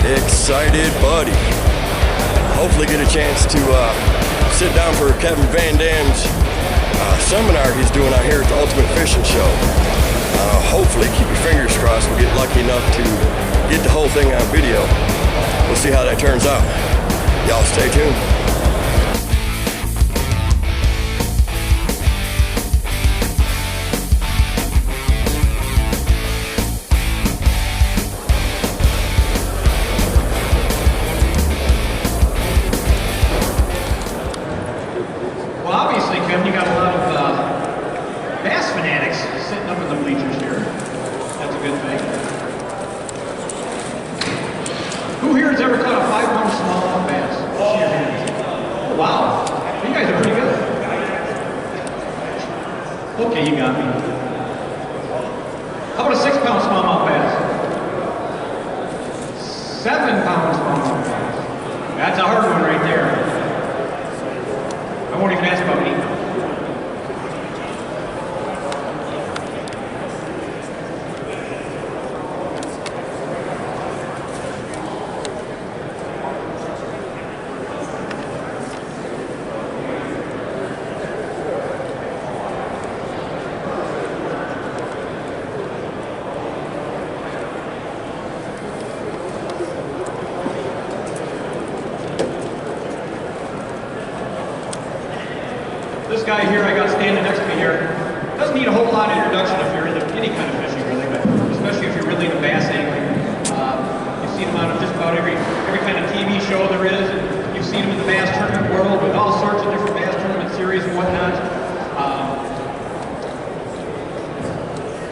excited buddy. Hopefully get a chance to sit down for Kevin VanDam's seminar he's doing out here at the Ultimate Fishing Show. Hopefully, keep your fingers crossed, we'll get lucky enough to get the whole thing on video. We'll see how that turns out. Y'all stay tuned. You got a lot of bass fanatics sitting up in the bleachers here. That's a good thing. Who here has ever caught a 5-pound smallmouth bass? See your hands. Oh, wow. You guys are pretty good. Okay, you got me. How about a 6-pound smallmouth bass? 7-pound smallmouth bass. That's a hard one right there. I won't even ask about 8 pounds. This guy here I got standing next to me here doesn't need a whole lot of introduction if you're into any kind of fishing, really, but especially if you're really into bass angling. You've seen him on just about every kind of TV show there is, and you've seen him in the bass tournament world with all sorts of different bass tournament series and whatnot.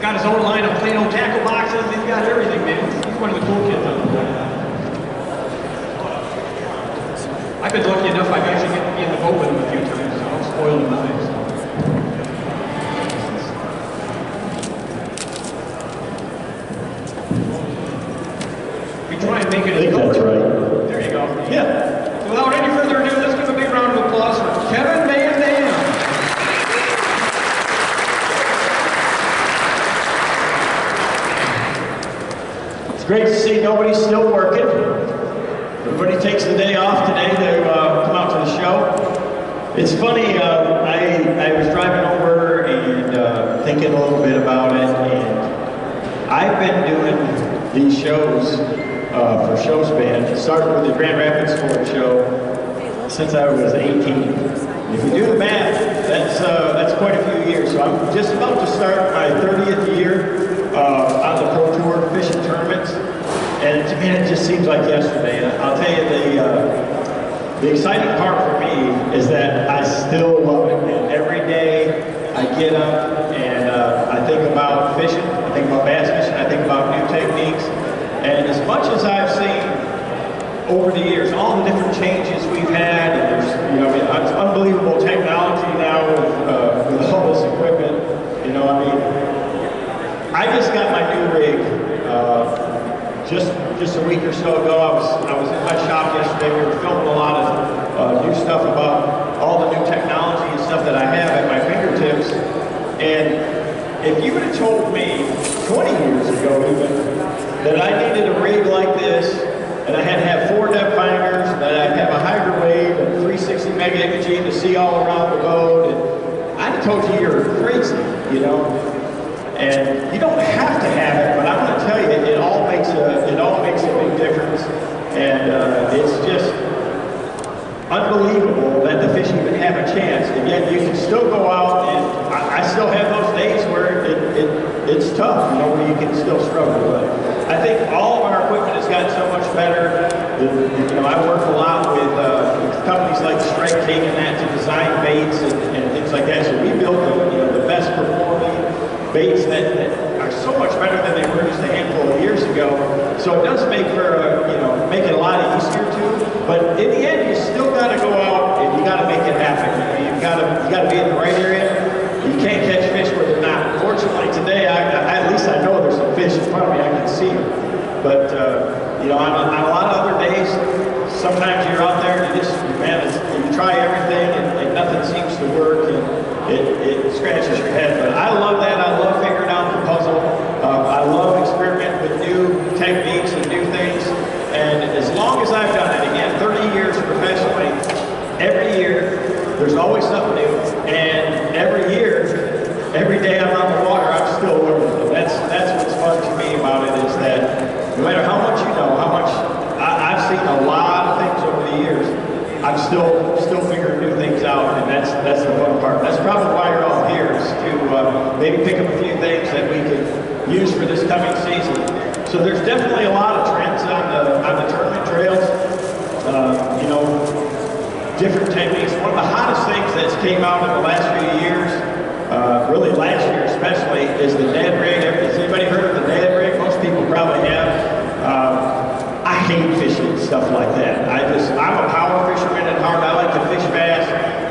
Got his own line of Plano tackle boxes. He's got everything, man. He's one of the cool kids on the planet. I've been lucky enough I've actually get to be in the boat with him a few times. Spoiled knives. We try and make it. I think that's right. There you go. Yeah. So without any further ado, let's give a big round of applause for Kevin VanDam. It's great to see nobody's still working. Everybody takes the day off today to come out to the show. It's funny, I was driving over and thinking a little bit about it, and I've been doing these shows for Showspan, starting with the Grand Rapids Ford show since I was 18. If you do the math, that's quite a few years. So I'm just about to start my 30th year on the Pro Tour fishing tournaments, and to me it just seems like yesterday. And I'll tell you, the exciting part for me is that I still love it, and every day I get up and I think about fishing, I think about bass fishing, I think about new techniques, and as much as I've seen over the years, all the different changes we've had, and there's, it's unbelievable technology now with all this equipment, I just got my new rig just a week or so ago. I was in my shop yesterday. We were filming a lot of new stuff about all the new technology and stuff that I have at my fingertips. And if you would have told me 20 years ago even that I needed a rig like this, and I had to have 4 depth finders, that I'd have a hydro wave and 360 mega imaging to see all around the boat, and I'd have told you you're crazy, And you don't have to have it, but I'm going to tell you, it all makes a big difference, and it's just unbelievable that the fish even have a chance. And yet you can still go out, and I still have those days where it's tough, where you can still struggle. But I think all of our equipment has gotten so much better. I work a lot with companies like Strike King and that to design baits and things like that. So we built the best performing baits that are so much better than they were just a handful of years ago. So it does make make it a lot easier too. But in the end, you still got to go out and you got to make it happen. You got to be in the right area. You can't catch fish where they're not. Fortunately, today, at least I know there's some fish in front of me. I can see them. But on a lot of other days, sometimes you're out there and you try everything and nothing seems to work, and it scratches your head. But I love that. I love figuring out the puzzle. I love experimenting with new techniques and new things. And always something new. And every year, every day I'm on the water, I'm still learning. That's what's fun to me about it, is that no matter how much you know, how much I've seen a lot of things over the years, I'm still figuring new things out, and that's the fun part. That's probably why you're all here, is to maybe pick up a few things that we could use for this coming season. So there's definitely a lot of trends on the tournament trails. You know, different techniques. One of the hottest things that's came out in the last few years, really last year especially, is the Ned rig. Has anybody heard of the Ned rig? Most people probably have. I hate fishing stuff like that. I'm a power fisherman at heart. I like to fish fast.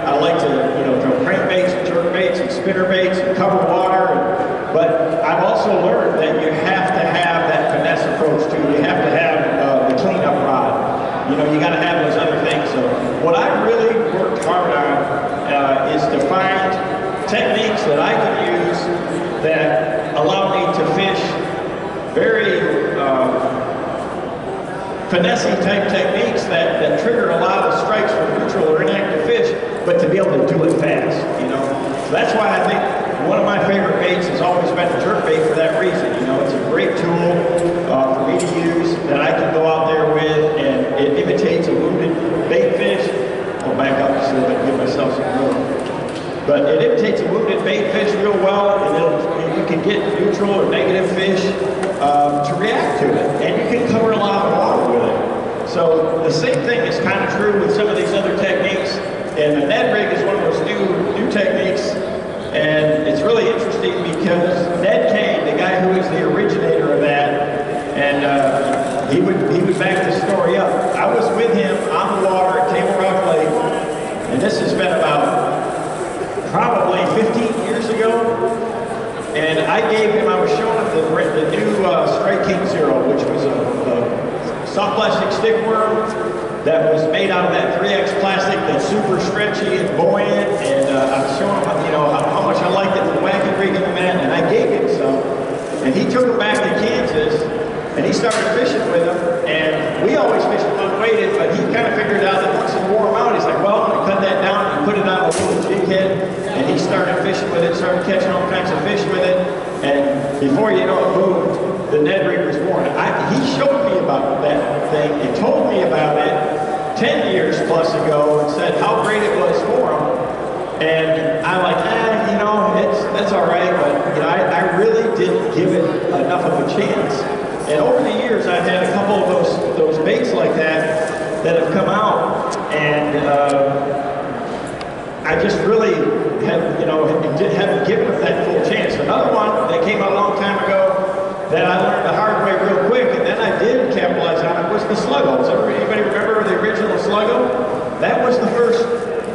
I like to, you know, throw crankbaits and jerkbaits and spinnerbaits and cover water. But I've also learned that you have to have that finesse approach too. You have to have the cleanup rod. You know, you got to have those other things. So what I really worked hard on is to find techniques that I can use that allow me to fish very finesse type techniques that trigger a lot of strikes from neutral or inactive fish, but to be able to do it fast, you know. So that's why I think one of my favorite baits has always been the jerkbait for that reason. You know, it's a great tool for me to use that I can go out there with, and it imitates a wounded bait fish. I'll back up just a little bit and give myself some room. But it imitates a wounded bait fish real well, and you can get neutral or negative fish to react to it, and you can cover a lot of water with it. So the same thing is kind of true with some of these other techniques, and the Ned rig is one of those new techniques, and it's really interesting because Ned Kane, the guy who is the originator of that, and he would back the story up. I was with him on the water at Table Rock Lake, and this has been about probably 15 years ago, and I was showing him the new Strike King Zero, which was a soft plastic stick worm that was made out of that 3X plastic that's super stretchy and buoyant, and I was showing him, you know, how much I liked it, the wacky rig in the man, and I gave him some, and he took him back to Kansas, and he started fishing with them, and we always fished unweighted, but he kind of figured out that once he wore them out, he's like, well, I'm going to cut that down and put it on a little jig head, and he started fishing with it, started catching all kinds of fish with it, and before you know it, boom, the Ned rig was born. He showed me about that thing and told me about it 10 years plus ago and said how great it was for him, and I'm like, you know, that's all right, but you know, I really didn't give it enough of a chance. And over the years, I've had a couple of those baits like that have come out, and I just really haven't given it that full chance. Another one that came out a long time ago that I learned the hard way real quick, and then I did capitalize on it, was the Sluggo. Does anybody remember the original Sluggo? That was the first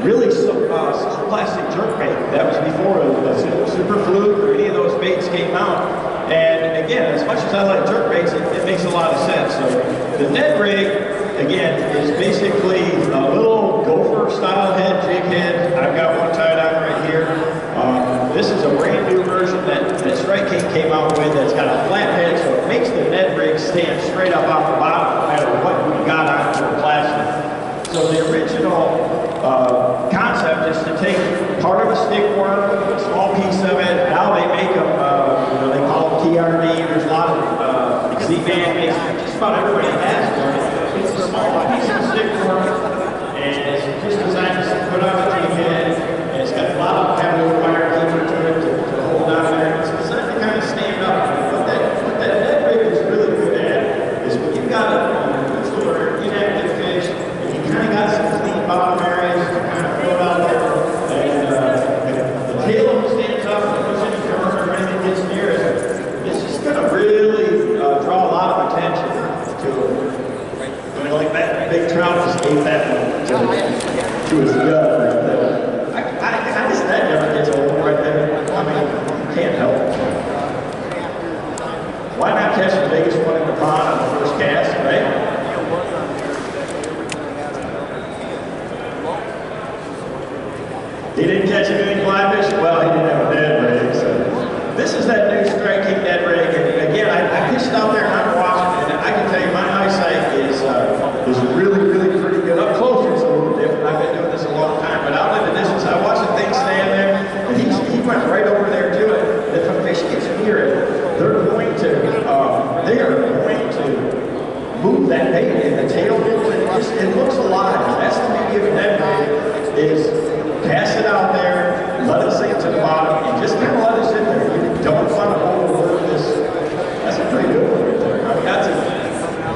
really soft plastic jerkbait. That was before a Super Fluke or any of those baits came out. And again, as much as I like jerkbaits, it makes a lot of sense. So the Ned rig, again, is basically a little gopher style head, jig head. I've got one tied on right here. This is a brand new version that Strike King came out with that's got a flat head, so it makes the Ned rig stand straight up off the bottom no matter what you got on the plastic. So the original concept is to take part of a stick worm, a small piece of it. Now they make them, they call them TRD. There's a lot of Z-Band makes just about everybody has one. It's a small piece of stick worm, and it's just designed to put on the jig head, and it's got a lot of heavy wire keeper to it to hold on there. It's designed to kind of stand up. What that Ned rig is really good at is when you've got a neutral or inactive fish, and you kind of got some clean bottom areas to kind of float out there, and the tail of it stands up, and if there's any current or anything gets near it, it's just going to really draw a lot of attention to it. I mean, like that big trout just ate that one to his gut right there. I just, that never gets old right there. I mean, you can't help it. Why not catch the biggest one in the pond on the first cast, right? He didn't catch anything fly fish? Well, he didn't have a Ned rig. So this is that new Strike King Ned rig. And again, I fished out there and I'm watching, and I can tell you my eyesight is really, really pretty good. Up close, it's a little different. I've been doing this a long time, but out in the distance, I move that bait and the tail movement, it looks alive. That's the beauty of a Ned bait, is cast it out there, let it sink to the bottom, and just kind of let it sit there. You don't want to overwork this. That's a pretty good one right there. I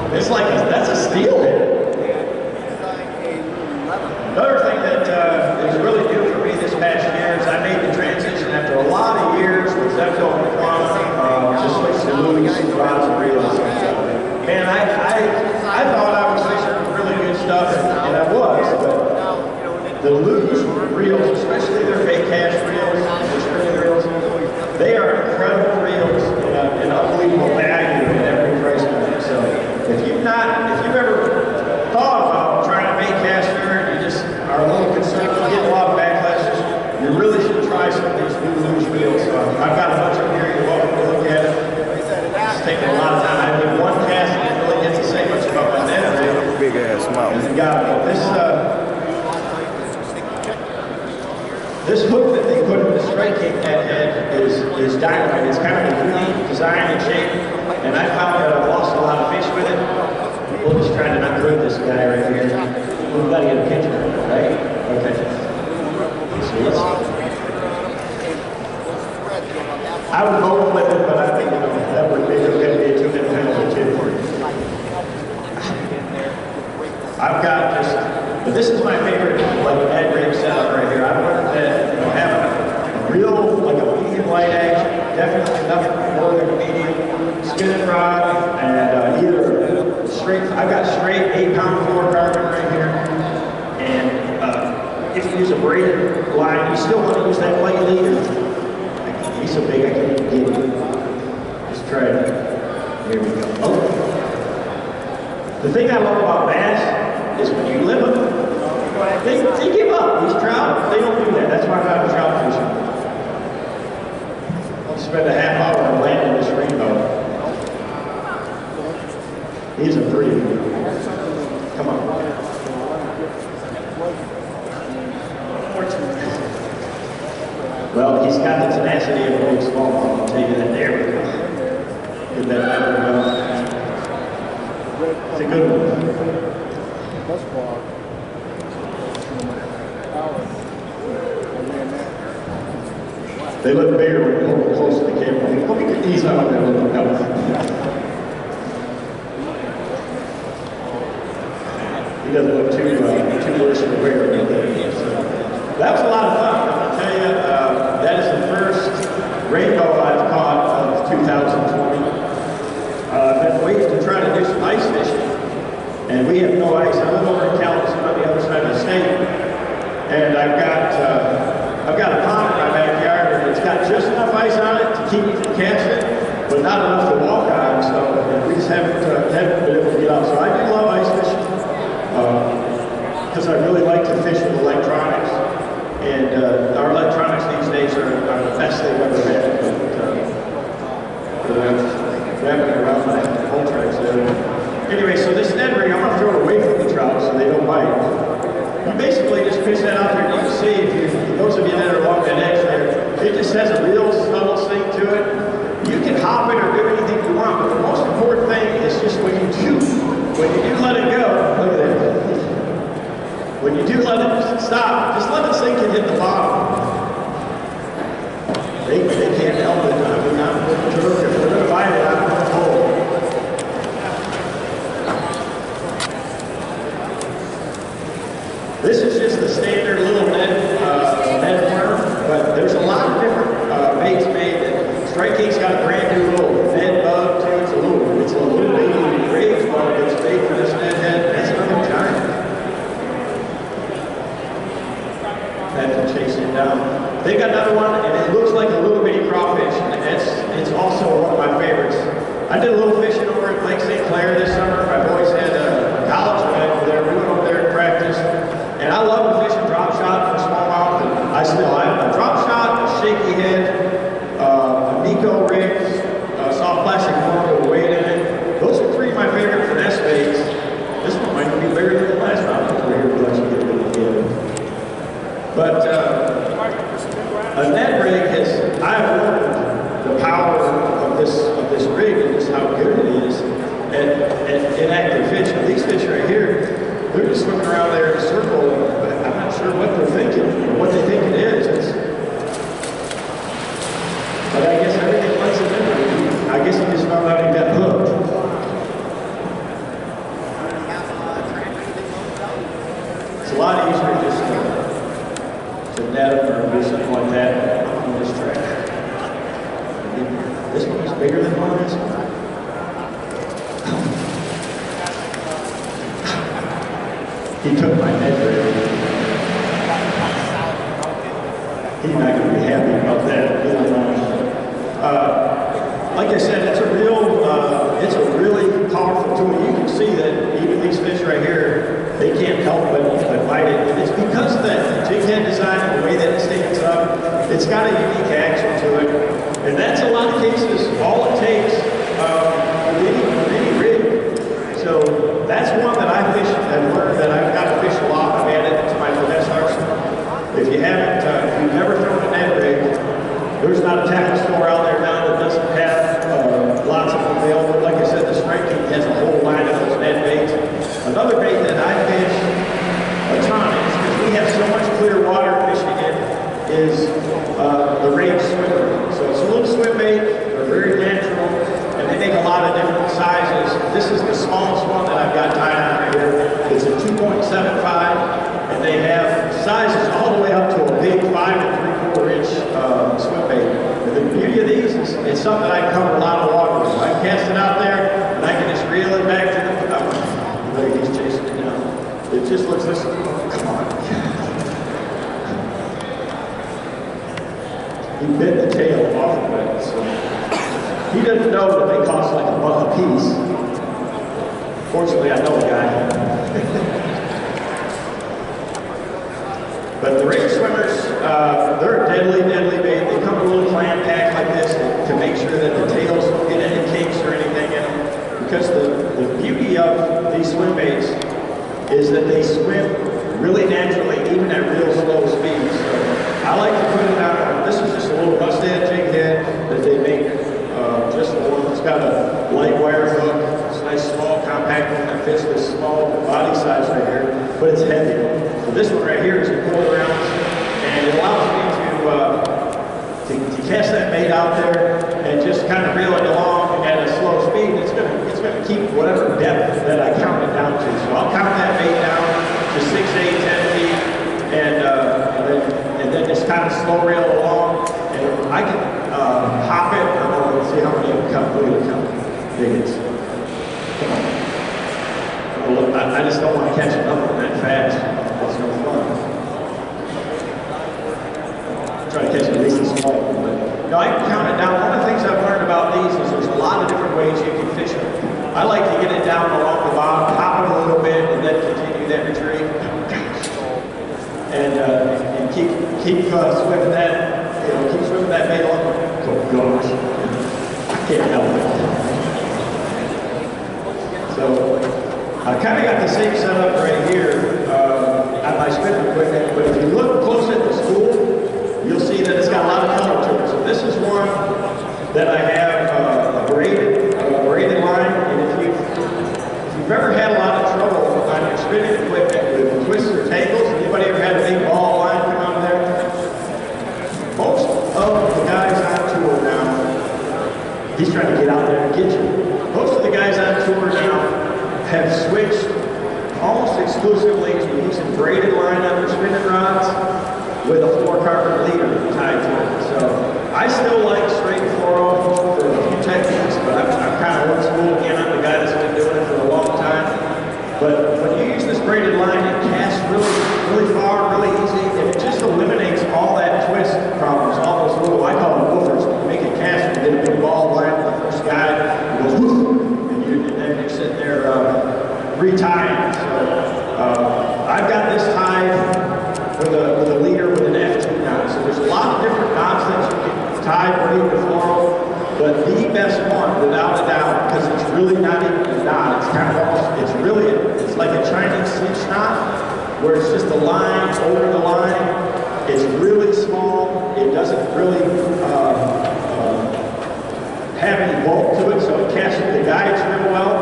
mean, that's a steel hit. Another thing that is really new for me this past year is I made the transition after a lot of years with Zepto and Plum, just switched to Louis and rods and reels. Man, I thought I was fishing really good stuff, and I was, but the Lewis reels, especially their bait cast reels, their string reels, they are incredible reels and unbelievable value at every price point. So if you've ever thought about trying to bait cast here and you just are a little concerned, you get a lot of backlashes, you really should try some of these new Lewis reels. I've got a bunch of them here. You're welcome to look at it. It's taking a lot of time. I did one cast and didn't really get to say much about my net reel. Big ass mouth. This hook that they put in the strike king head is dynamite. It's kind of a unique design and shape, and I found that I've lost a lot of fish with it. We'll just try to not good this guy right here. We've got to get a picture of it, right? Okay. I would go with it, but I think that would be a 2-minute penalty too. I've got but this is my favorite Ned rig setup right here. I wanted to have a real, like a medium light action, definitely nothing more than a medium spinning rod, and either straight. I've got straight 8-pound fluorocarbon right here, and if you use a braided line, you still want to use that light leader. He's so big I can't even get it. Just try it. Here we go. Oh. The thing I love about bass is when you limit them, they give up. These trout, they don't do that. That's why I'm out of trout fishing. I'll spend a half hour landing this rainbow. He's a pretty one. Come on. Well, he's got the tenacity of a big small one. I'll tell you that. There we go. Get that pepper going. It's a good one. They look bigger when you hold them close to the camera. Let me get these out of there. He doesn't look too worse for wear. So, that was a lot of fun. I'm going to tell you, that is the first rainbow I've caught of 2020. I've been waiting to try to do some ice fishing, and we have no ice. I live over in Kalamazoo on the other side of the state, and I've got a pond in my backyard, and it's got just enough ice on it to keep me from casting, but not enough to walk on. So we just haven't been able to get out. So I do love ice fishing because I really like to fish with electronics, and our electronics these days are the best they've ever been. Wrapping around my whole tracks there. Anyway, so this Ned rig, I'm going to throw it away from the trout so they don't bite. You basically just fish that out there. You can see, those of you that are along that edge there, it just has a real subtle sink to it. You can hop it or do anything you want, but the most important thing is just when you do let it go, look at that. When you do let it stop, just let it sink and hit the bottom. They can't help it. I mean, I'm going to if we're going to bite it, I'm going to hold. This is just the standard little Ned worm, but there's a lot of different baits made. Strike King's got a brand new little Ned bug too. It's a little baby rage bug that's made for this Ned head. That's another giant. Had to chase it down. They got another one, and it looks like a little bitty crawfish. And it's also one of my favorites. I did a little fishing over at Lake St. Clair this summer. My boys had a college event over there. We went over there and practiced. And I love to fish and drop shot from they're swimming around there in a circle, but I'm not sure what they're thinking or what they think it is. But I guess everything lets him in. I guess he just found out he got hooked. It's a lot easier just to net him or do something like that on this track. This one is bigger than one of this one. He took my head rig. He's not going to be happy about that. Like I said, it's a really powerful tool. You can see that even these fish right here, they can't help but bite it. And it's because of that jig head design and the way that it stands up, it's got a unique action to it. And that's a lot of cases all it takes with any rig. So that's one that I fish and learned that I've got to fish a lot. I've added it to my finesse arsenal. If you haven't, if you've never thrown a net rig, there's not a tackle store out there now that doesn't have lots of them available. Like I said, the Strike King has a whole line of those net baits. Another bait that I fish a ton is because we have so much clear water fishing in is the rage swimmer. So it's a little swim bait. They're very natural, and they make a lot of different sizes. This is the smallest one that I've got tied on right here. It's a 2.75, and they have sizes all the way up to a big 5 3/4 inch swim bait. And the beauty of these is it's something that I can cover a lot of water with. I can cast it out there, and I can just reel it back to the look, he's chasing it down. It just looks this. Come on. He bit the tail off of it, so he doesn't know that they cost like $1 a piece. Fortunately, I know a guy. But the rage swimmers, they're a deadly, deadly bait. They come in a little clam pack like this to make sure that the tails don't get any kinks or anything in them. Because the beauty of these swim baits is that they swim really naturally, even at real slow speeds. So I like to put it on. This is just a little busthead jig head that they make just the one. It's got a light wire hook. It's a nice, small, compact one that fits this small body size right here, but it's heavy. So this one right here is a 1/4 ounce, and it allows me to cast that bait out there and just kind of reel it along at a slow speed. It's gonna keep whatever depth that I count it down to. So I'll count that bait down to 6, 8, 10 feet, and then just kind of slow reel along. And I can hop it. Let's see how many come. Look at how big it is. Come on. Well, I just don't want to catch another one that fast. That's no fun. Try to catch at least a small one. But no, I can count it down. One of the things I've learned about these is there's a lot of different ways you can fish them. I like to get it down along the bottom, hop it a little bit, and then continue that retreat. And keep swimming that, keep swimming that bait along. Oh gosh, I can't help it. So I kind of got the same setup right here at my spinning equipment, but if you look close at the spool, you'll see that it's got a lot of color to it. So this is one that I have a braided line, and if you've ever had a lot of trouble on your spinning equipment with twists or tangles, anybody ever had a big ball line come out of there? Most of the guys on tour now, he's trying to get out there and get you. Most of the guys on tour now have switched almost exclusively to using braided line on their spinning rods with a fluorocarbon leader tied to it. So I still like straight fluoro for a few techniques, but I'm kind of old school again. I'm the guy that's been doing it for a long time. But when you use this braided line, it casts really far, really easy, and it just eliminates all that twist problems, all those little, I call them woofers. When you make a cast, you get a big ball line with the first guy, it goes woof, and then you're sitting there retying. So I've got this tied with a leader with an F2 knot. So there's a lot of different knots that you can tie braid to fluoro, but the best one, without a doubt, because it's really not even a knot. It's kind of almost, it's like a Chinese cinch knot, where it's just a line over the line. It's really small. It doesn't really have any bulk to it, so it casts the guides real well.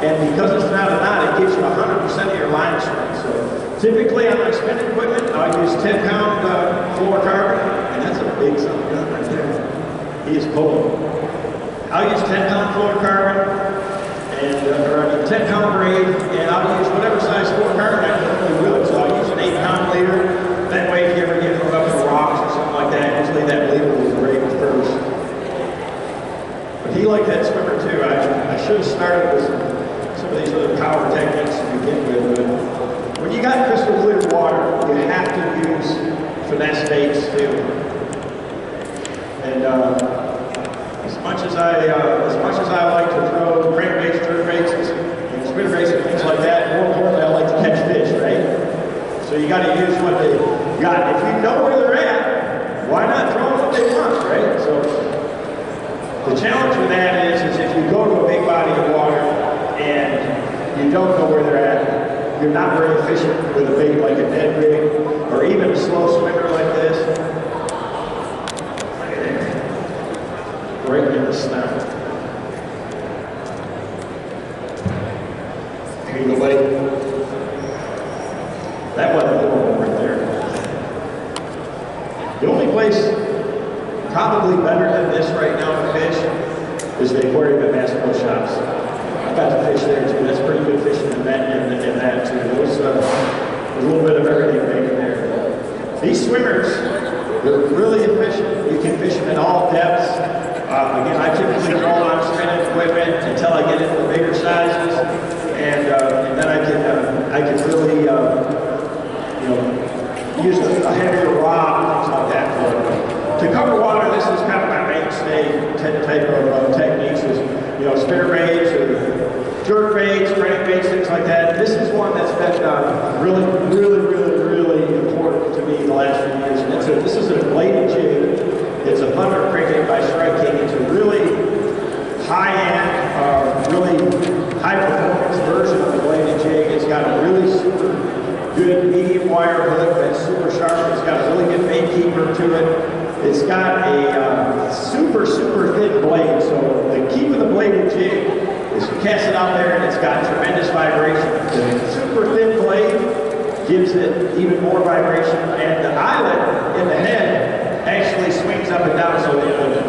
And because it's not a knot, it gives you 100% of your line strength. So Typically on my spinning equipment, I use 10-pound fluorocarbon, and that's a big son of a gun right there. He is pulling. I'll use 10-pound fluorocarbon, and, or I mean 10-pound braid, and I'll use whatever size fluorocarbon I normally would. So I'll use an 8-pound leader. That way, if you ever get hooked up to rocks or something like that, usually that leader will break first. But he liked that swimmer too. I should have started with some of these other power techniques to begin with, but when you got crystal clear water, you have to use finesse baits too. And as much as I like to throw crankbaits, jerkbaits, and spinnerbaits and things like that, more importantly, I like to catch fish, right? So you got to use what they got. If you know where they're at, why not throw them what they want, right? So the challenge with that is if you go to a big body of water and you don't know where they're at, you're not very efficient with a bait like a dead rig or even a slow swimmer like this. Right in the snout. There you go, buddy. That wasn't horrible right there. The only place probably better than this right now to fish is the aquarium at Bass Pro Shops. I've got to fish there too. That's pretty good fishing in that too. There's a little bit of everything making there. These swimmers, they're really efficient. You can fish them at all depths. Again, I typically throw on spinning equipment until I get into the bigger sizes, and then I can really use a heavier rod, things like that for it. To cover water, this is kind of my mainstay type of techniques is, spinner baits or jerk baits, crank baits, things like that. This is one that's been really important to me the last few years. And this is a bladed jig. It's a Thunder Cricket by Strike King. It's a really high-end, really high-performance version of the bladed jig. It's got a really super good medium wire hook that's super sharp. It's got a really good bait keeper to it. It's got a super thin blade. So the key with the bladed jig is you cast it out there and it's got tremendous vibration. The super thin blade gives it even more vibration, and the eyelet in the head actually swings up and down, so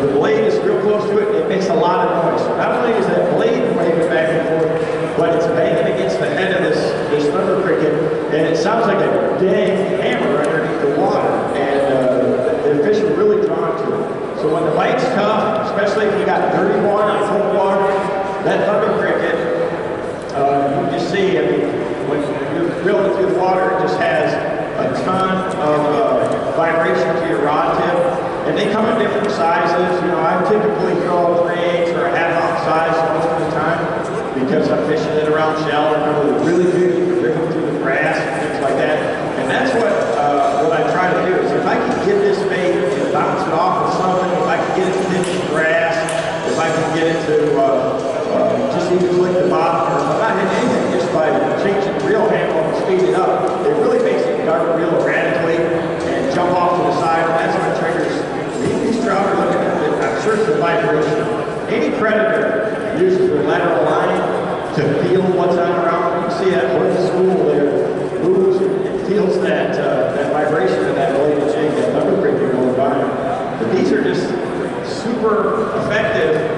the blade is real close to it. It makes a lot of noise. So not only is that blade waving back and forth, but it's banging against the head of this Thunder Cricket, and it sounds like a dang hammer underneath the water, and the fish are really drawn to it. So when the bite's tough, especially if you got dirty water and cold water, that Thunder Cricket, you can just see, when you're drilling through the water, it just has a ton of vibration to your rod tip, and they come in different sizes. I typically throw a 3/8 or a half-ounce size most of the time because I'm fishing it around shallow and really big, ripping through the grass and things like that. And that's what I try to do is if I can get this bait and bounce it off of something, if I can get it to hit the grass, if I can get it to just even click the bottom, or if I'm not hitting anything, just by changing the reel handle and speeding it up, it really makes it dart reel erratically and jump off to the side, and that's what triggers. These trout are looking at it. I'm sure it's the vibration. Any predator uses their lateral line to feel what's on around them. You see that whole school there moves and feels that vibration of that bladed jig, that Thunder Cricket going by. But these are just super effective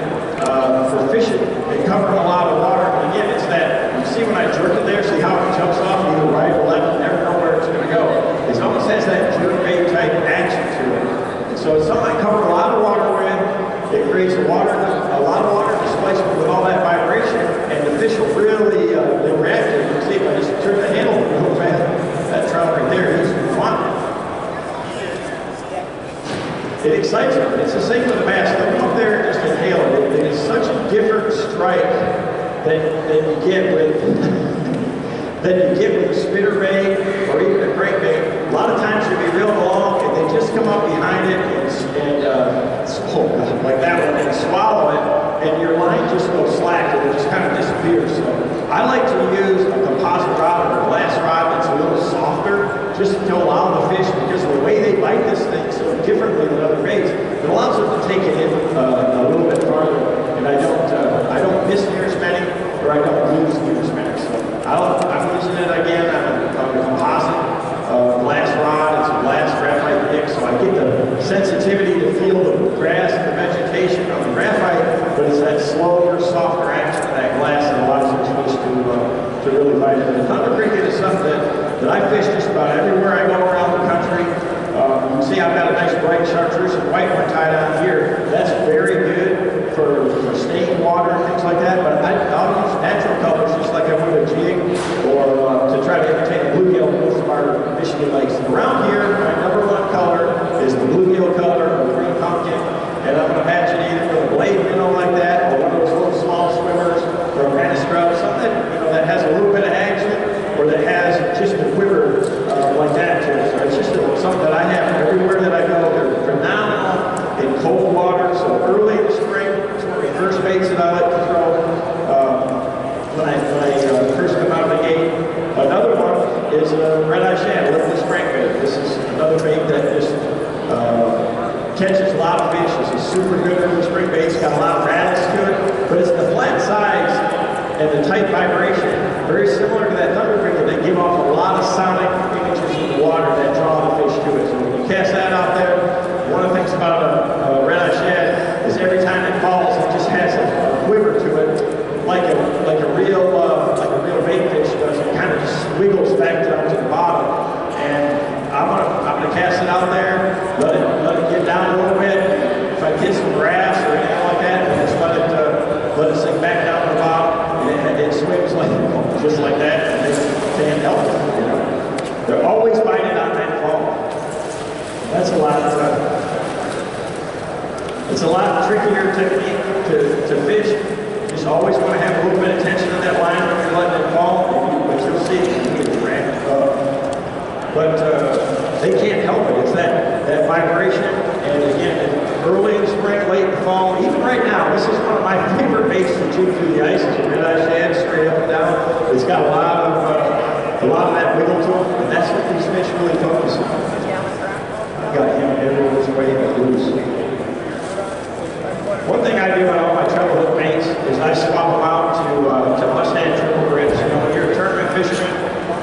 for fishing and covering a lot of water. And again, it's that, you see when I jerk it there, see how it jumps off either right or left, you never know where it's going to go. It almost has that jerk bait type action to it. And so it's something I cover a lot of water with. It creates a lot of water displacement with all that vibration, and the fish will really they'll react to it. You can see if I just turn the handle real fast, that trout right there, he's fun. It excites them. It's the same with the bass. They'll come up there and just inhale it. It is such a different strike than you get with a spinner bait or even a crankbait. A lot of times you'll be real long and they just come up behind it and like that one and swallow it, and your line just goes slack and it just kind of disappears. So I like to use a composite rod or a glass rod that's a little softer, just to allow the fish, because of the way they bite this thing so differently than other baits, it allows them to take it in a little bit farther, and I don't miss near spinning, or I don't lose near spinning. So I'm using it again on a composite the thunder cricket is something that I fish just about everywhere I go around the country. You can see I've got a nice bright chartreuse and white one tied on here. That's very good for stained water and things like that, but I'll use natural colors just like I would a jig or to try to imitate a bluegill in most of our Michigan lakes. Around here, my number one color is the bluegill color or green pumpkin, and I'm going to match it either with a blade minnow like that or one of those little small swimmers or a granite scrub, something that has a little bit of action or that has just a quiver like that too. So it's just something that I have everywhere that I go. They're phenomenal in cold water, so early in the spring, it's one of the first baits that I like to throw when I first come out of the gate. Another one is a red-eye shad, lipless crankbait. This is another bait that just catches a lot of fish. It's a super good early spring bait. It's got a lot of rattles to it, but it's the flat sides and the tight vibration, very similar to that thunder cricket, that give off a lot of sonic images in the water that draw the fish to it. So when you cast that out there, one of the things about a red-eye shad is every time it falls, it just has a quiver to it, like a real bait fish does. It kind of just wiggles back down to the bottom. And I'm gonna cast it out there, let it get down a little bit. If I get some grass or anything like that, just let it sink back down to the bottom. It swims just like that, and they can't help it. They're always biting on that fall. That's a lot. It's a lot trickier technique to fish. You just always want to have a little bit of tension in that line when you're letting it fall, but you'll see it get ramped up. But they can't help it. It's that vibration, and again, early in the spring, late in the fall, even right now, this is one of my favorite baits to jig through the ice. It's a red-eye shad, straight up and down. It's got a lot of that wiggle to it, and that's what these fish really focus on. I've got him every which way but loose. One thing I do on all my treble hook baits is I swap them out to must-have triple grips. When you're a tournament fisherman,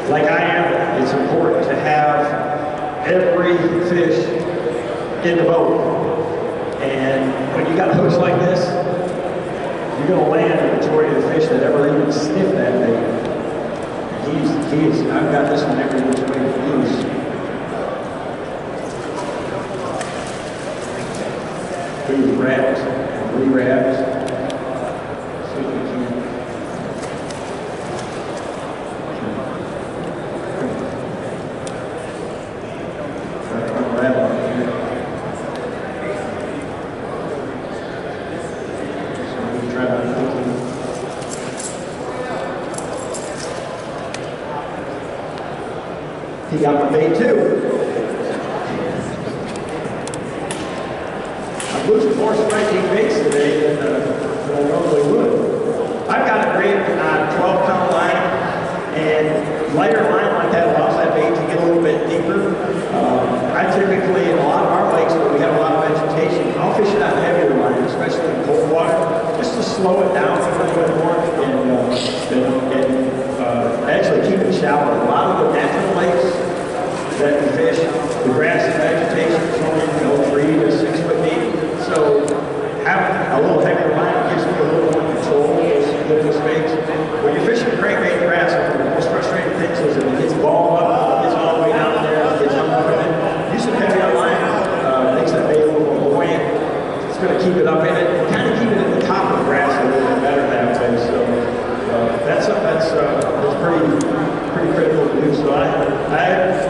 like I am, it's important to have every fish in the boat. And when you got hooks like this, you're going to land the majority of the fish that ever even sniff that bait. I've got this one every which way loose. These wraps, re-wraps. See if we can. Try to unravel it here. So we try to he got my bait too. I'm losing more striking baits today than I normally would. I've got it rated on 12-pound line, and lighter line like that allows that bait to get a little bit deeper. I typically, in a lot of our lakes where we have a lot of vegetation, I'll fish it on heavier line, especially in cold water, just to slow it down a little bit more and actually keep it shallow. A lot of the natural lakes that we fish, the grass and vegetation is only 3 to 6 foot deep. So having a little heavier line gives me a little more control with those baits. When you're fishing crankbait grass, one of the most frustrating things is that it gets balled up, it gets all the way down there, it gets uncovered. Using heavier line makes that bait a little more buoyant. It's going to keep it up in it, kind of keep it at the top of the grass a little bit better that way. So that's something that's pretty critical to do. So I'm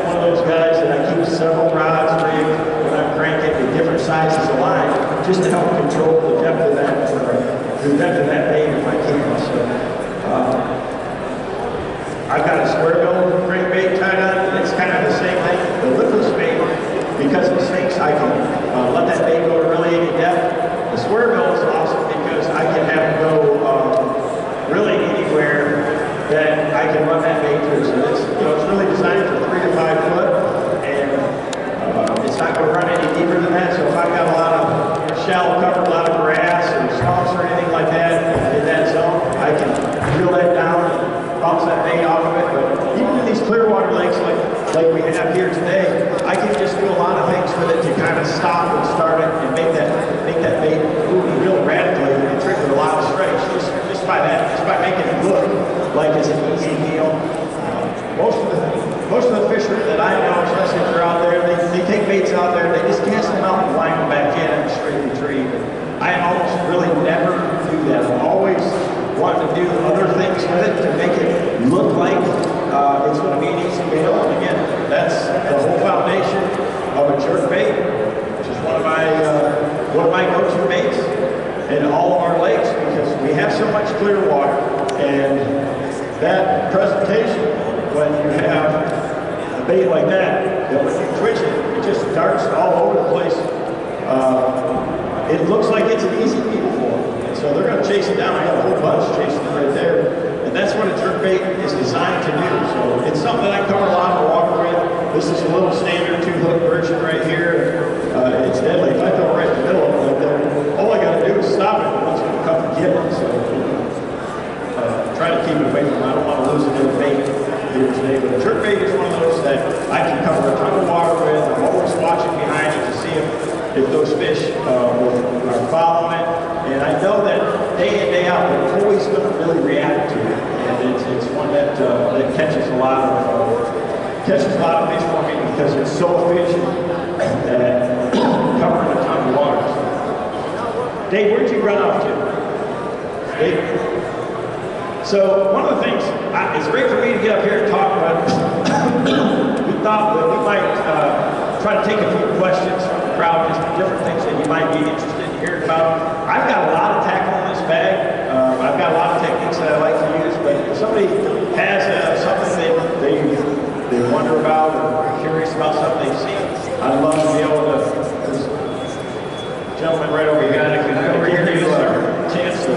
one of those guys that I keep several rods rigged when I'm cranking at different sizes of line, just to help control the depth of that bait if I can. So I've got a square bill crankbait tied on, and it's kind of the same thing. The lipless bait, because it sinks, I can let that bait go to really any depth. The square bill is awesome because I can have it go really anywhere that I can run that bait through. So it's really designed for 3 to 5 foot, and it's not going to run any deeper than that. So if I've got a lot of shallow cover, a lot of grass or swamps or anything like that in that zone, I can reel that down and bounce that bait off of it. But even in these clear water lakes like we have here today, I can just do a lot of things with it to kind of stop and start it and make that bait move real radically and trigger a lot of strikes just by making it look like it's an easy deal. presentation when you have a bait like that when you twitch it, it just darts all over the place. It looks like it's an easy beetle for them. And so they're going to chase it down. I got a whole bunch chasing it right there. And that's what a jerk bait is designed to do. So it's something that I cover a lot of the water with. This is a little standard 2-hook version right here. It's deadly. If I throw it right in the middle of it like there, all I got to do is stop it once it's come and get it. So try to keep it away from it. I don't want to lose another bait here today. But a jerk bait is one of those that I can cover a ton of water with. I'm always watching behind it to see if those fish are following it. And I know that day in, day out, they're always going to really react to it. And it's one that catches a lot of fish for me because it's so efficient at covering a ton of water. Dave, where'd you run off to? Dave? So one of the things, it's great for me to get up here and talk about. We thought that we might try to take a few questions from the crowd, just different things that you might be interested in hearing about. I've got a lot of tackle in this bag. I've got a lot of techniques that I like to use, but if somebody has something they wonder about or are curious about something they've seen, I'd love to be able to. There's a gentleman right over here. I can give you a chance to.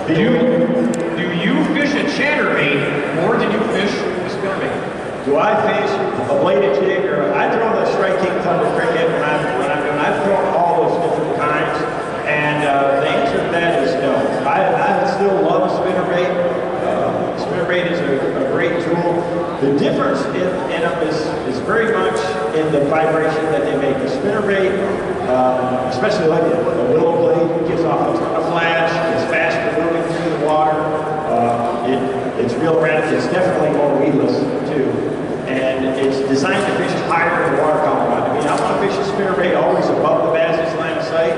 Do you fish a chatterbait or do you fish a spinnerbait? Do I fish a bladed jig or I throw the Strike King Thunder cricket when I'm doing? I've thrown all those different kinds, and the answer to that is no. I still love a spinnerbait. Spinnerbait is a great tool. The difference in them is very much in the vibration that they make. The spinnerbait, especially like a willow blade, gives off a ton of flash. It's faster moving through the water. It's real erratic. It's definitely more weedless too. And it's designed to fish higher in the water column. I mean, I want to fish a spinnerbait always above the bass's line of sight.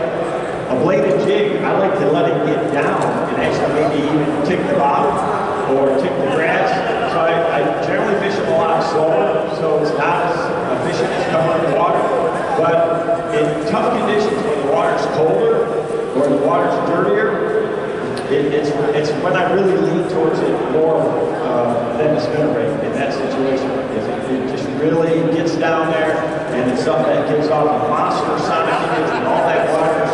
A bladed jig, I like to let it get down and actually maybe even tick the bottom or tick the grass. So I generally fish them a lot slower, so it's not as efficient as covering the water. But in tough conditions, when the water's colder or the water's dirtier, it's when I really lean towards it more than the spinnerbait in that situation. It just really gets down there, and it's something that gives off a monster sonic image and all that water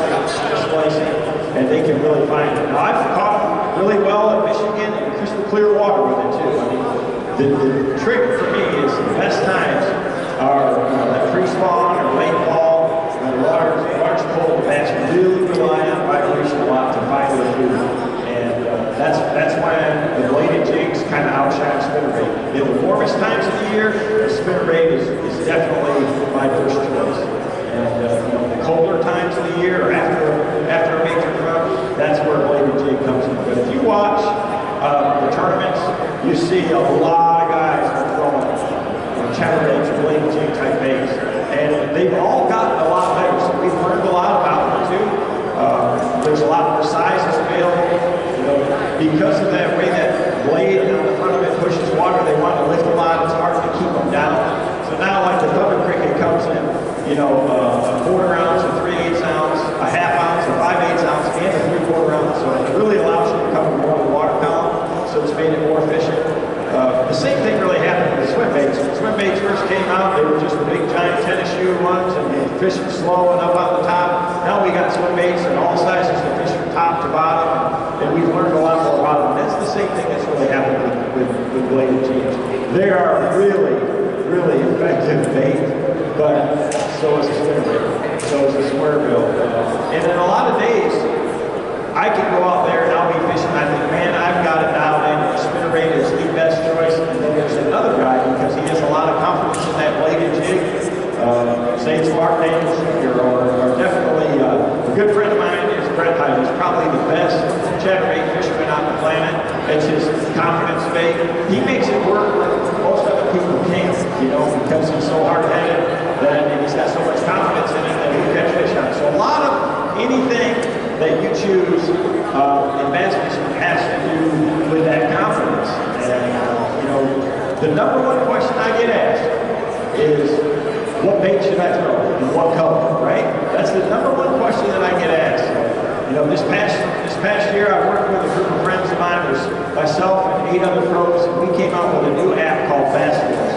displacing, and they can really find it. Now, I've caught really well at Michigan and crystal clear water with it too. I mean, the trick for me is the best times are that pre-spawn or late fall, when the water's cold. The bass really rely on vibration a lot to find their food. That's when the bladed jigs kind of outshine spinnerbait. In the warmest times of the year, the spinnerbait is definitely my first choice. And the colder times of the year, or after a major crop, that's where a bladed jig comes in. But if you watch the tournaments, you see a lot of guys throwing chatterbaits or bladed jig type baits, and they've all gotten a lot better. So we've learned a lot about them too. There's a lot more sizes available. Because of that way that blade on the front of it pushes water, they want to lift a lot. It's hard to keep them down. So now, like the Thunder Cricket comes in, a quarter ounce, a 3/8 ounce, a half ounce, a 5/8 ounce, and a 3/4 ounce. So it really allows you to cover more of the water column. So it's made it more efficient. The same thing really happened with the swim baits. When swim baits first came out, they were just the big giant tennis shoe ones, and the fish were slow and up on the top. Now we got swim baits in all sizes to fish from top to bottom, and we've learned a lot more about them. That's the same thing that's really happened with bladed jigs. They are really, really effective bait, but so is the spinnerbait, so is the squarebill. And in a lot of days, I can go out there and I'll be fishing, and I think, man, I've got it dialed in. The spinnerbait is the best choice. And then there's another guy, because he has a lot of confidence in that bladed jig. Say it's Mark Daniels Jr. or definitely a good friend of mine is Brett Hyde. He's probably the best chatterbait fisherman on the planet. It's his confidence bait. He makes it work where most other people can't, because he's so hard-headed and he's got so much confidence in it that he catch fish on it. So a lot of anything that you choose in bass fishing has to do with that confidence. And the number one question I get asked is, what bait should I throw and what color, right? That's the number one question that I get asked. This past year, I worked with a group of friends of mine. There's myself and 8 other pros, and we came out with a new app called Basketball.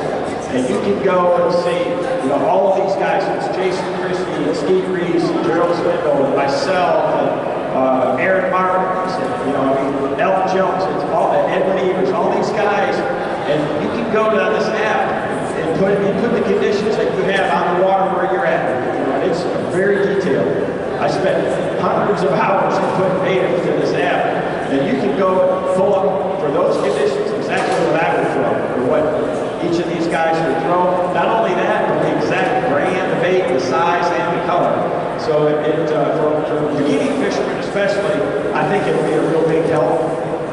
And you can go and see, all of these guys. It's Jason Christie, and Steve Reese, and Gerald Swindle, and myself, and Aaron Martins, and Elton Jones, it's all Edwin Evers, all these guys. And you can go to this app and put the conditions that you have on the water where you're at. It's very detailed. I spent hundreds of hours putting data into this app, and you can go and pull up for those conditions exactly what I would throw, or what each of these guys would throw. Not only that, but the exact brand, the bait, the size, and the color. So for beginning fishermen especially, I think it'll be a real big help.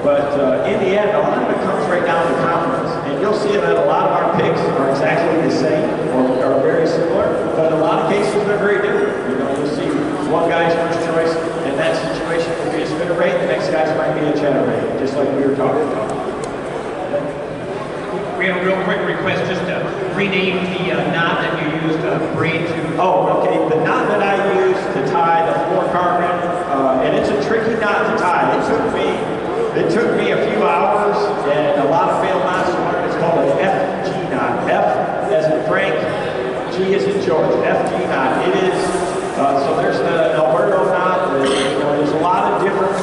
But in the end, a lot of it comes right down to confidence. And you'll see that a lot of our picks are exactly the same or are very similar, but in a lot of cases they're very different. You'll see one guy's first choice in that situation will be a spinnerbait, the next guy's might be a chatterbait, just like we were talking about. We have a real quick request just to rename the knot that you used to braid to. Oh, okay. The knot that I use to tie the fluorocarbon, and it's a tricky knot to tie. It took me a few hours and a lot of failed knots to learn. It's called an FG knot. F as in Frank, G as in George. FG knot. It is, so there's the Alberto knot. There's a lot of different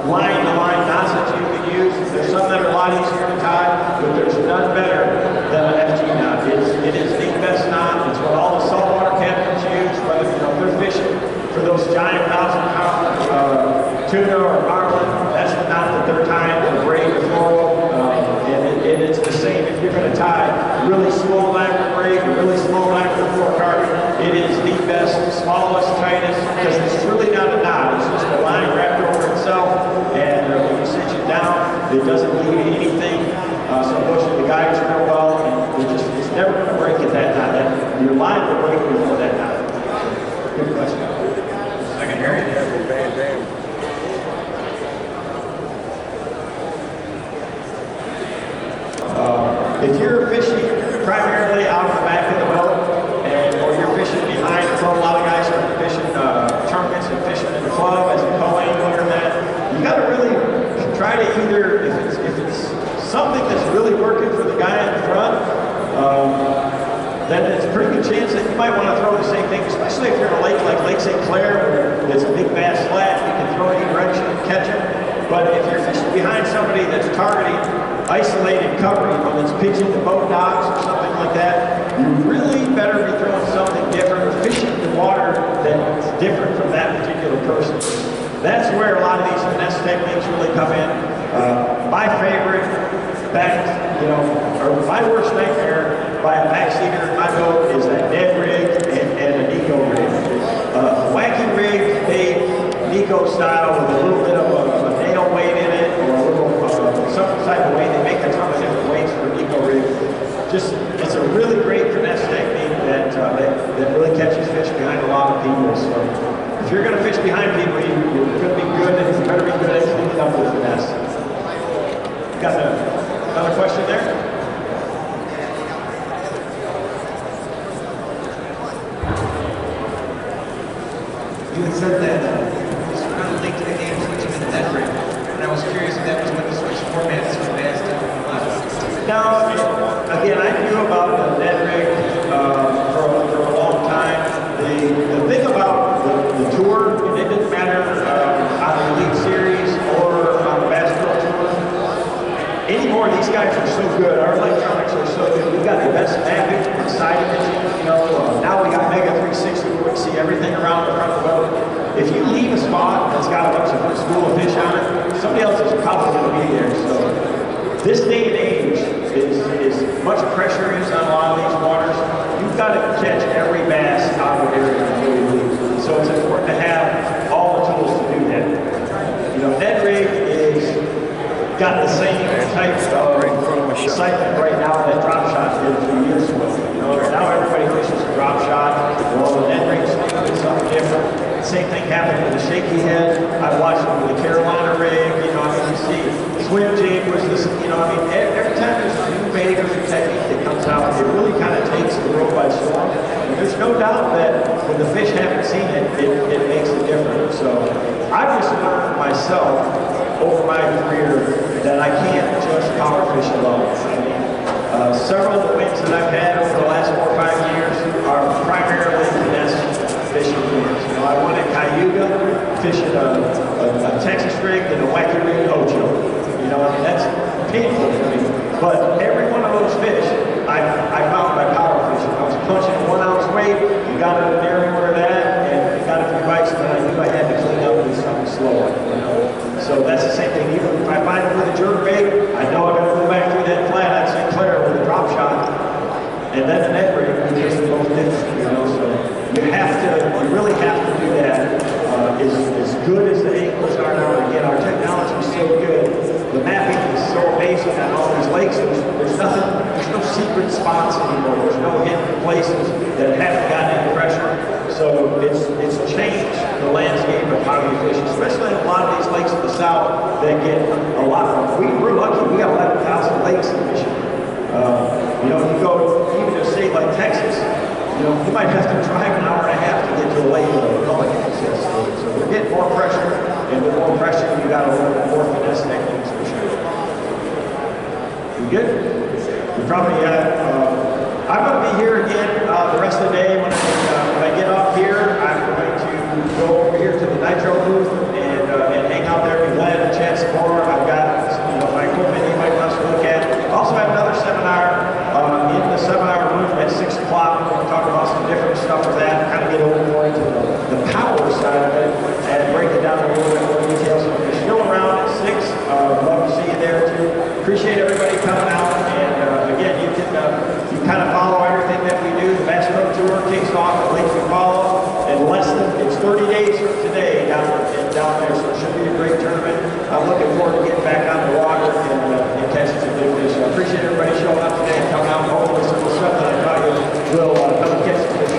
line-to-line knots that you can use. There's some that are a lot easier to tie, but there's none better than an FG knot. It is the best knot. It's what all the saltwater captains use, whether they're fishing for those giant 1,000-pound tuna or marlin. That's the knot that they're tying to braid the fluoro. And it's the same if you're going to tie really small diameter braid or really small diameter fluorocarbon. It is the best, smallest, tightest, because it's really not a knot. It's just a line wrapped over itself, and when you cinch it down, it doesn't leave anything. So unfortunately, the guides real well, and it's never going to break at that knot. Your line will break before that knot. Good question. Second area. VanDam. If you're fishing primarily out of the back of the boat, or you're fishing behind the boat, a lot of guys are fishing tournaments and fishing in the club as a co-angler and that, you got to really try to either, if it's something that's really working for the guy in the front, then it's a pretty good chance that you might want to throw the same thing, especially if you're in a lake like Lake St. Clair, where it's a big bass flat, you can throw any direction and catch them. But if you're fishing behind somebody that's targeting isolated cover, that's pitching the boat docks or something like that, you really better be throwing something different, or fishing the water that's different from that particular person. That's where a lot of these finesse techniques really come in. My favorite or my worst nightmare by a backseater in my boat is that dead rig and a Nico rig. Wacky rig made Nico style with a little bit of a nail weight in it, or a little some type of weight. They make a ton of different weights for Nico rig. It's a really great finesse technique that really catches fish behind a lot of people. So if you're going to fish behind people, you're going to be good, and you better be good at cleaning up with finesse. Got another question there? You had said that this was kind of linked to the game switching to the net rig, and I was curious if that was when the switch formats from bass to left. Now, again, I knew about the net rig for a long time. The thing about the tour, and it didn't matter on the Elite Series or on the Bass Pro Tour, anymore these guys are so good. Our electronics are so good. We've got the best mapping and side imaging. Now we got Mega 360 where we can see everything around the front of the boat. If you leave a spot that's got a bunch of school of fish on it, somebody else is probably going to be there. So this day and age is much pressure is on a lot of these waters. You've got to catch every bass out of the area before you leave. So it's important to have all the tools to do that. Net rig is got the same type of excitement right now that drop shot did a few years ago. Now everybody fishes a drop shot. The net rigs is something different. Same thing happened with the shaky head. I watched it with the Carolina rig. You see swim jig was this. Every time there's a new bait or new technique that comes out, it really kind of takes the world by storm. And there's no doubt that when the fish haven't seen it, it makes a difference. So I've just learned myself over my career that I can't just power fish alone. I mean, several of the wins that I've had over the last 4 or 5 years are primarily finesse fishing wins. You know, I won at Cayuga fishing a Texas rig and a wacky rig Ocho. You know, I mean, that's painful for me. But every one of those fish, I found by power fishing. I was punching a 1 ounce weight, you got it in there order that, and you got a few bites, and then I knew I had to clean up with something slower. You know? So that's the same thing. Even if I find it with a jerk bait, I know I gotta go back through that flat at St. Clair with a drop shot, and then the net rig because they're both different. You know, so you really have to do that. As good as the anglers are now, and again, our technology is so good. The mapping is so amazing on all these lakes. There's no secret spots anymore. There's no hidden places that haven't gotten any pressure. So it's changed the landscape of how you fish, especially in a lot of these lakes in the south that get a lot of. We're lucky. We got 11,000 lakes in Michigan. You know, you go even to a state like Texas. You know, you might have to drive an hour and a half to get to a lake with a gully access. So we're getting more pressure, and with more pressure, you got to learn more finesse techniques for sure. We good? We probably I'm going to be here again the rest of the day. When I get off here, I'm going to go over here to the Nitro booth and hang out there with Glenn and chat some more. I've got my equipment you might want to look at. I also have another seminar in the seminar room at 6 o'clock. We're going to talk about some different stuff with that, kind of get a little more into the power side of it and break it down in a little bit more detail. So if you're still around at 6, love to see you there too. Appreciate everybody coming out. And again, you can kind of follow everything that we do. The Bass Pro Tour kicks off at Lake Follow in it's 30 days from today down there, so it should be a great tournament. I'm looking forward to getting back on the water and catching some big fish. So I appreciate everybody showing up today and coming out. Hopefully some of the stuff that I taught you will come and catch some fish.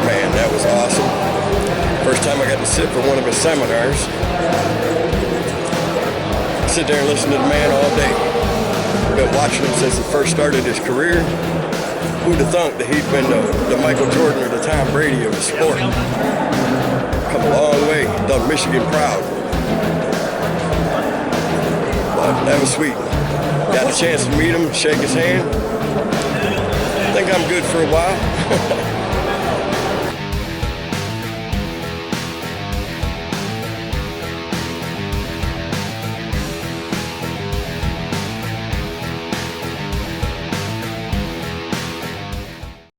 Man, that was awesome. First time I got to sit for one of his seminars. Sit there and listen to the man all day. Been watching him since he first started his career. Who'd have thunk that he'd been the Michael Jordan or the Tom Brady of the sport? Come a long way, done Michigan proud. But that was sweet. Got a chance to meet him, shake his hand. I think I'm good for a while.